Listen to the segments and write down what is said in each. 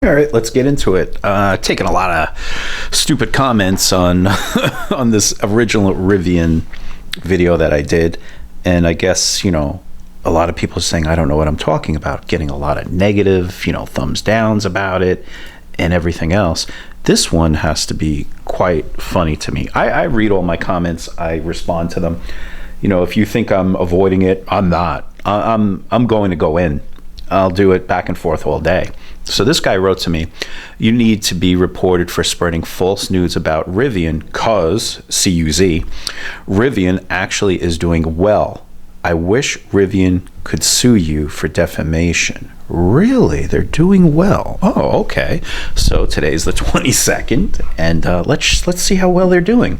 All right, let's get into it. Taking a lot of stupid comments on on this original Rivian video that I did, and I guess a lot of people are saying I don't know what I'm talking about. Getting a lot of negative, thumbs downs about it, and everything else. This one has to be quite funny to me. I read all my comments. I respond to them. If you think I'm avoiding it, I'm not. I'm going to go in. I'll do it back and forth all day. So this guy wrote to me, you need to be reported for spreading false news about Rivian because, C-U-Z, Rivian actually is doing well. I wish Rivian could sue you for defamation. Really? They're doing well. Oh, okay. So today's the 22nd, and let's see how well they're doing.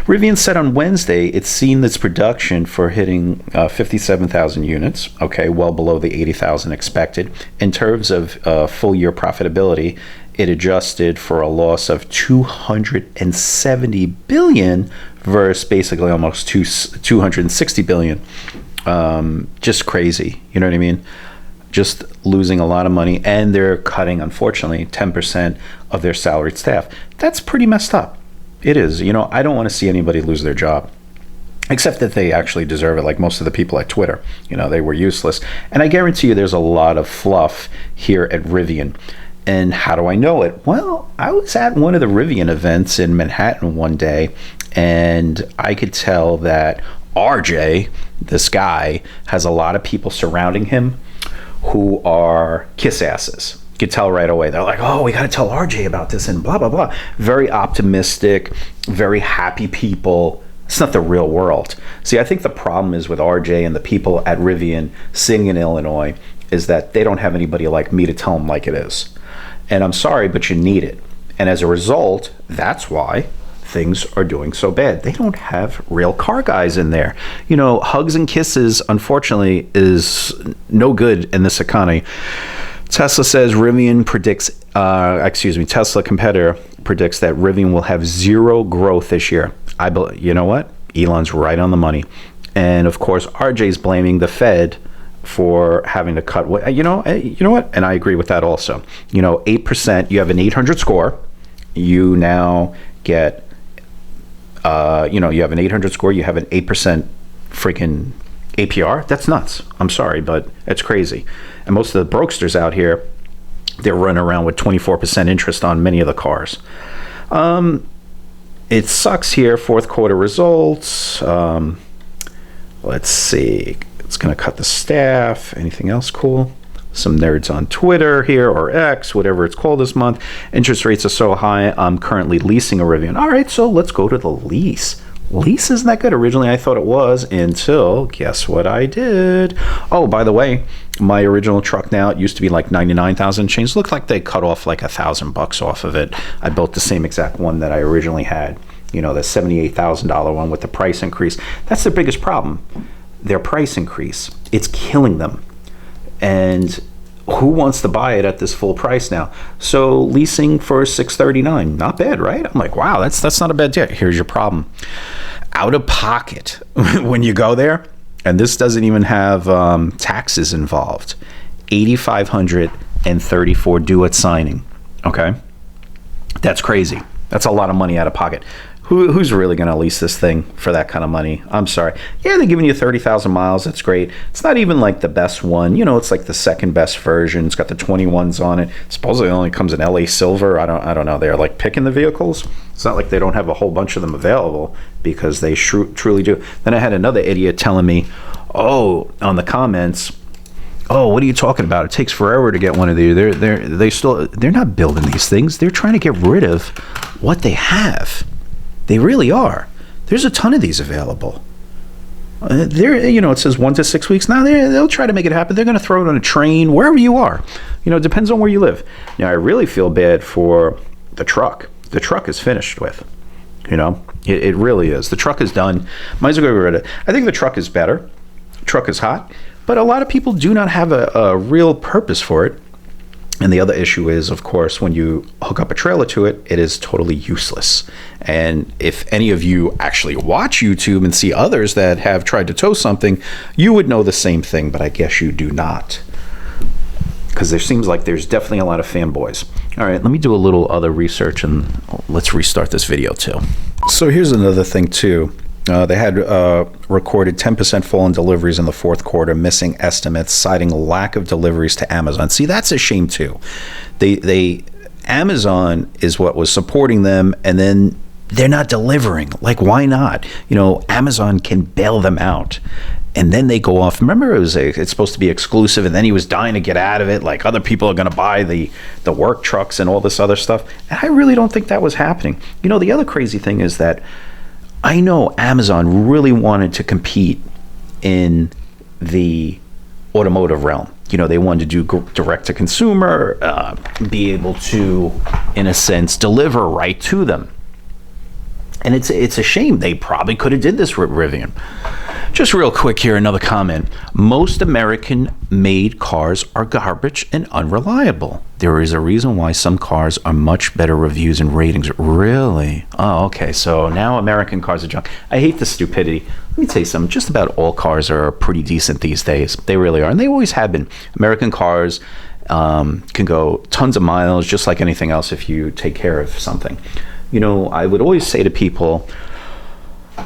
Rivian said on Wednesday it's seen its production for hitting 57,000 units. Okay, well below the 80,000 expected. In terms of full year profitability, it adjusted for a loss of 270 billion versus basically almost 260 billion. Just crazy. You know what I mean? Just losing a lot of money, and they're cutting, unfortunately, 10% of their salaried staff. That's pretty messed up. It is. I don't want to see anybody lose their job, except that they actually deserve it, like most of the people at Twitter. They were useless. And I guarantee you there's a lot of fluff here at Rivian. And how do I know it? Well, I was at one of the Rivian events in Manhattan one day, and I could tell that RJ, this guy, has a lot of people surrounding him who are kiss asses. You could tell right away. They're like, oh, we got to tell RJ about this and blah, blah, blah. Very optimistic, very happy people. It's not the real world. See, I think the problem is with RJ and the people at Rivian sitting in Illinois is that they don't have anybody like me to tell them like it is. And I'm sorry, but you need it. And as a result, that's why things are doing so bad. They don't have real car guys in there. Hugs and kisses, unfortunately, is no good in this economy. Tesla says Rivian predicts, Tesla competitor predicts that Rivian will have zero growth this year. You know what? Elon's right on the money. And of course, RJ's blaming the Fed for having to cut. You know what? And I agree with that also. 8%, you have an 800 score. You now get you have an 800 score, you have an 8% freaking APR. That's nuts. I'm sorry, but it's crazy. And most of the brokesters out here, they're running around with 24% interest on many of the cars. It sucks here. Fourth quarter results. Let's see. It's going to cut the staff. Anything else cool? Some nerds on Twitter here, or X, whatever it's called this month. Interest rates are so high, I'm currently leasing a Rivian. All right, so let's go to the lease. Lease isn't that good. Originally, I thought it was, until guess what I did? Oh, by the way, my original truck now, it used to be like 99,000 change. Looked like they cut off like $1,000 off of it. I built the same exact one that I originally had. The $78,000 one with the price increase. That's their biggest problem. Their price increase. It's killing them. And who wants to buy it at this full price now? So leasing for $639, not bad, right? I'm like, wow, that's not a bad deal. Here's your problem. Out of pocket when you go there, and this doesn't even have taxes involved, $8,534 due at signing. Okay, that's crazy. That's a lot of money out of pocket. Who's really going to lease this thing for that kind of money? I'm sorry. Yeah, they're giving you 30,000 miles. That's great. It's not even like the best one. It's like the second best version. It's got the 21s on it. Supposedly it only comes in LA Silver. I don't know. They're like picking the vehicles. It's not like they don't have a whole bunch of them available, because they truly do. Then I had another idiot telling me, on the comments, what are you talking about? It takes forever to get one of these. They're not building these things. They're trying to get rid of what they have. They really are. There's a ton of these available. It says 1 to 6 weeks. Now they'll try to make it happen. They're going to throw it on a train, wherever you are. It depends on where you live. Now, I really feel bad for the truck. The truck is finished with. It really is. The truck is done. Might as well get rid of it. I think the truck is better. The truck is hot. But a lot of people do not have a real purpose for it. And the other issue is, of course, when you hook up a trailer to it, it is totally useless. And if any of you actually watch YouTube and see others that have tried to tow something, you would know the same thing, but I guess you do not. because there seems like there's definitely a lot of fanboys. All right, let me do a little other research and let's restart this video too. So here's another thing too. They had recorded 10% fall in deliveries in the fourth quarter, missing estimates, citing lack of deliveries to Amazon. See, that's a shame too. Amazon is what was supporting them, and then they're not delivering. Like, why not? You know, Amazon can bail them out. And then they go off. Remember, it's supposed to be exclusive, and then he was dying to get out of it. Like, other people are going to buy the work trucks and all this other stuff. And I really don't think that was happening. You know, the other crazy thing is that I know Amazon really wanted to compete in the automotive realm. You know, they wanted to do direct to consumer, be able to, in a sense, deliver right to them. And it's a shame. They probably could have did this with Rivian. Just real quick here, another comment. Most American-made cars are garbage and unreliable. There is a reason why some cars are much better reviews and ratings. Really? Oh, okay. So now American cars are junk. I hate the stupidity. Let me tell you something. Just about all cars are pretty decent these days. They really are. And they always have been. American cars can go tons of miles, just like anything else if you take care of something. You know, I would always say to people,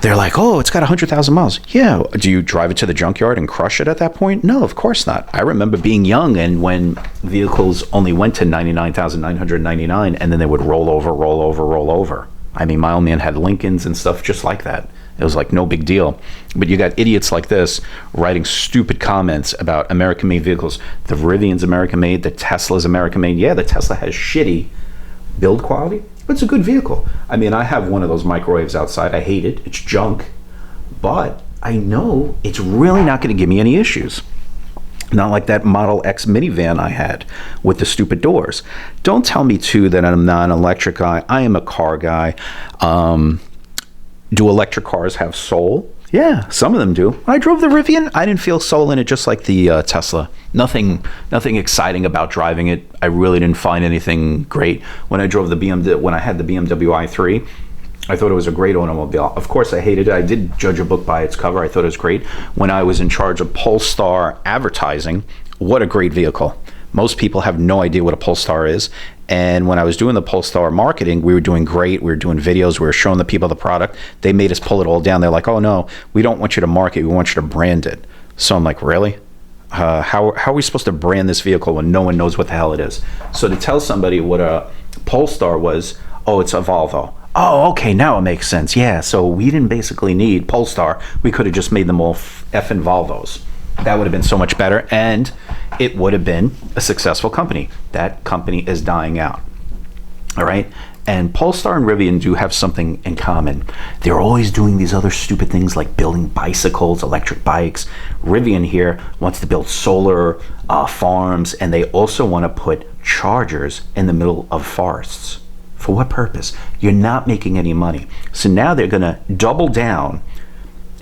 they're like, oh, it's got 100,000 miles. Yeah. Do you drive it to the junkyard and crush it at that point? No, of course not. I remember being young, and when vehicles only went to 99,999, and then they would roll over. I mean, my old man had Lincolns and stuff just like that. It was like no big deal. But you got idiots like this writing stupid comments about American-made vehicles. The Rivian's American-made, the Tesla's American-made. Yeah, the Tesla has shitty build quality, but it's a good vehicle. I mean, I have one of those microwaves outside. I hate it. It's junk. But I know it's really not going to give me any issues. Not like that Model X minivan I had with the stupid doors. Don't tell me, too, that I'm not an electric guy. I am a car guy. Do electric cars have soul? Yeah, some of them do. When I drove the Rivian, I didn't feel soul in it, just like the Tesla. Nothing exciting about driving it. I really didn't find anything great. When I drove when I had the BMW i3, I thought it was a great automobile. Of course, I hated it. I did judge a book by its cover. I thought it was great. When I was in charge of Polestar advertising, what a great vehicle. Most people have no idea what a Polestar is. And when I was doing the Polestar marketing, we were doing great. We were doing videos. We were showing the people the product. They made us pull it all down. They're like, oh, no, we don't want you to market. We want you to brand it. So I'm like, really? How are we supposed to brand this vehicle when no one knows what the hell it is? So to tell somebody what a Polestar was, oh, it's a Volvo. Oh, okay, now it makes sense. Yeah, so we didn't basically need Polestar. We could have just made them all effing Volvos. That would have been so much better, and it would have been a successful company. That company is dying out. All right? And Polestar and Rivian do have something in common. They're always doing these other stupid things like building bicycles, electric bikes. Rivian here wants to build solar farms, and they also want to put chargers in the middle of forests. For what purpose? You're not making any money. So now they're going to double down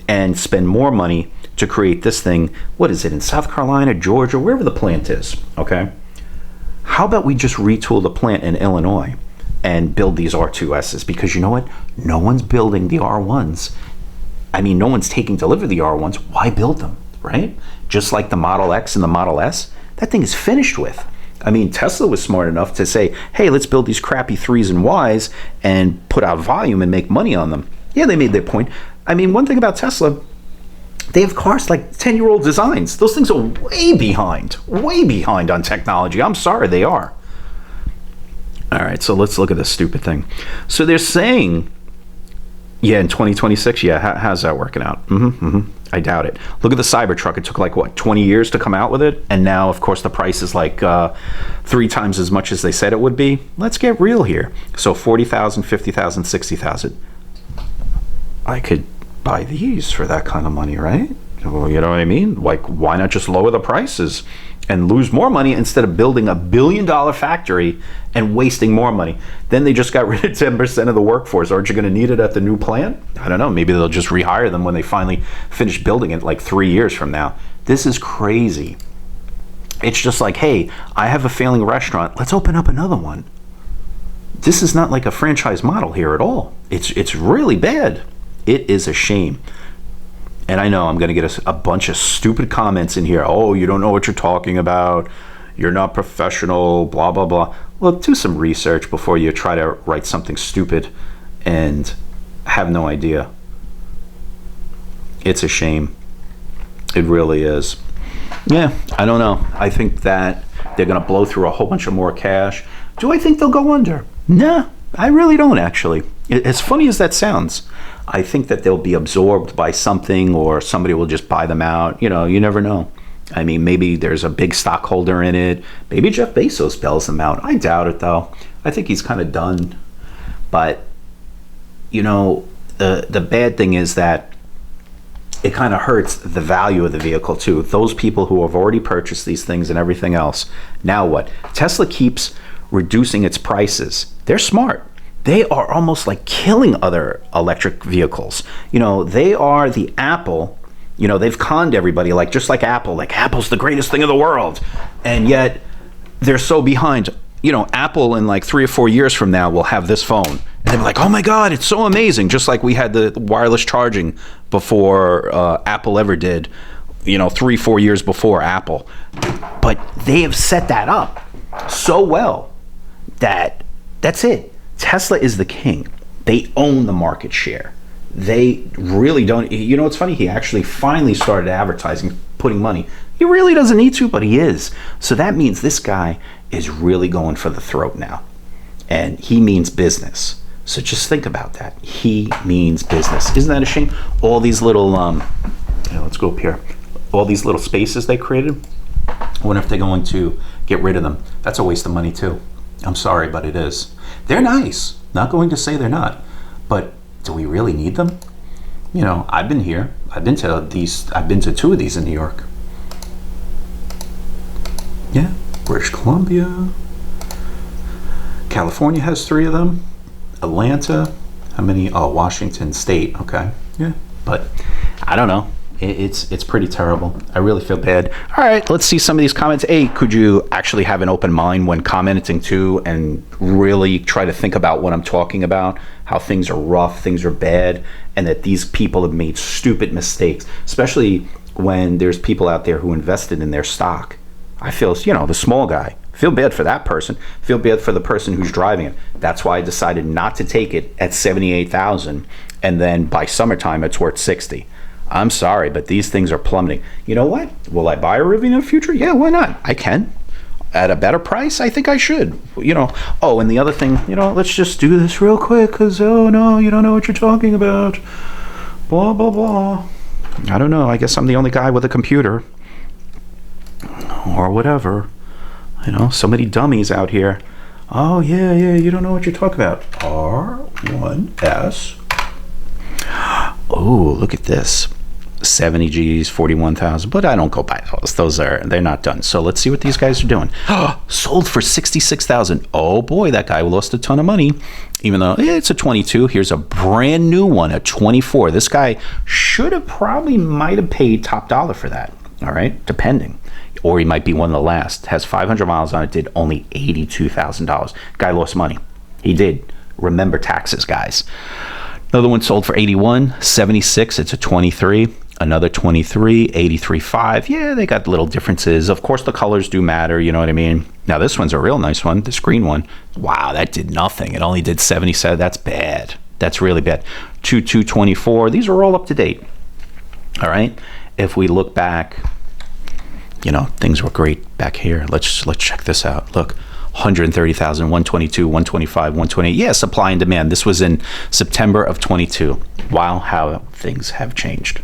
and spend more money to create this thing. What is it, in South Carolina, Georgia, wherever the plant is, okay? How about we just retool the plant in Illinois and build these R2s? Because you know what? No one's building the R1s. I mean, no one's taking delivery of the R1s. Why build them, right? Just like the Model X and the Model S, that thing is finished with. I mean, Tesla was smart enough to say, hey, let's build these crappy 3s and Ys and put out volume and make money on them. Yeah, they made their point. I mean, one thing about Tesla, they have cars like 10-year-old designs. Those things are way behind on technology. I'm sorry, they are. All right, so let's look at this stupid thing. So they're saying, yeah, in 2026, yeah, how's that working out? I doubt it. Look at the Cybertruck. It took like, what, 20 years to come out with it? And now, of course, the price is like 3 times as much as they said it would be. Let's get real here. So 40,000, 50,000, 60,000. I could buy these for that kind of money, right? Well, you know what I mean? Like, why not just lower the prices and lose more money instead of building a $1 billion factory and wasting more money? Then they just got rid of 10% of the workforce. Aren't you going to need it at the new plant? I don't know. Maybe they'll just rehire them when they finally finish building it, like 3 years from now. This is crazy. It's just like, hey, I have a failing restaurant. Let's open up another one. This is not like a franchise model here at all. It's really bad. It is a shame. And I know I'm going to get a bunch of stupid comments in here. Oh, you don't know what you're talking about. you're not professional, blah, blah, blah. Well, do some research before you try to write something stupid and have no idea. It's a shame. It really is. Yeah, I don't know. I think that they're going to blow through a whole bunch of more cash. Do I think they'll go under? Nah, I really don't, actually. As funny as that sounds, I think that they'll be absorbed by something, or somebody will just buy them out. You know, you never know. I mean, maybe there's a big stockholder in it. Maybe Jeff Bezos bails them out. I doubt it, though. I think he's kind of done. But, you know, the bad thing is that it kind of hurts the value of the vehicle too. Those people who have already purchased these things and everything else, now what? Tesla keeps reducing its prices. They're smart. They are almost like killing other electric vehicles. You know, they are the Apple. You know, they've conned everybody, like just like Apple's the greatest thing in the world. And yet they're so behind. You know, Apple in like 3 or 4 years from now will have this phone. And they'll be like, oh my God, it's so amazing. Just like we had the wireless charging before Apple ever did, you know, 3-4 years before Apple. But they have set that up so well that that's it. Tesla is the king. They own the market share. They really don't. You know, it's funny. He actually finally started advertising, putting money. He really doesn't need to, but he is. So that means this guy is really going for the throat now. And he means business. So just think about that. He means business. Isn't that a shame? All these little, let's go up here. All these little spaces they created. I wonder if they're going to get rid of them. That's a waste of money too. I'm sorry, but it is. They're nice. Not going to say they're not. But do we really need them? You know, I've been here. I've been to 2 of these in New York. Yeah, British Columbia. California has 3 of them. Atlanta. How many? Oh, Washington State. Okay. Yeah. But I don't know. It's pretty terrible. I really feel bad. All right, let's see some of these comments. A, could you actually have an open mind when commenting too, and really try to think about what I'm talking about, how things are rough, things are bad, and that these people have made stupid mistakes, especially when there's people out there who invested in their stock. I feel, you know, the small guy. Feel bad for that person. Feel bad for the person who's driving it. That's why I decided not to take it at 78,000, and then by summertime it's worth 60. I'm sorry, but these things are plummeting. You know what? Will I buy a Rivian in the future? Yeah, why not? I can. At a better price, I think I should. You know. Oh, and the other thing, you know, let's just do this real quick, because, oh no, you don't know what you're talking about. Blah, blah, blah. I don't know. I guess I'm the only guy with a computer. Or whatever. You know, so many dummies out here. Oh, yeah, you don't know what you're talking about. R1S. Oh, look at this. 70 G's, 41,000. But I don't go buy those. They're not done. So let's see what these guys are doing. Sold for 66,000. Oh boy, that guy lost a ton of money. Even though it's a 22. Here's a brand new one, a 24. This guy might have paid top dollar for that. All right, depending. Or he might be one of the last. Has 500 miles on it, did only $82,000. Guy lost money. He did. Remember taxes, guys. Another one sold for 81, 76. It's a 23. Another 23, 83.5. Yeah, they got little differences. Of course, the colors do matter. You know what I mean? Now, this one's a real nice one. This green one. Wow, that did nothing. It only did 77. That's bad. That's really bad. 224. These are all up to date. All right. If we look back, you know, things were great back here. Let's check this out. Look. 130,000, 122, 125, 128. Yeah, supply and demand. This was in September of 22. Wow, how things have changed.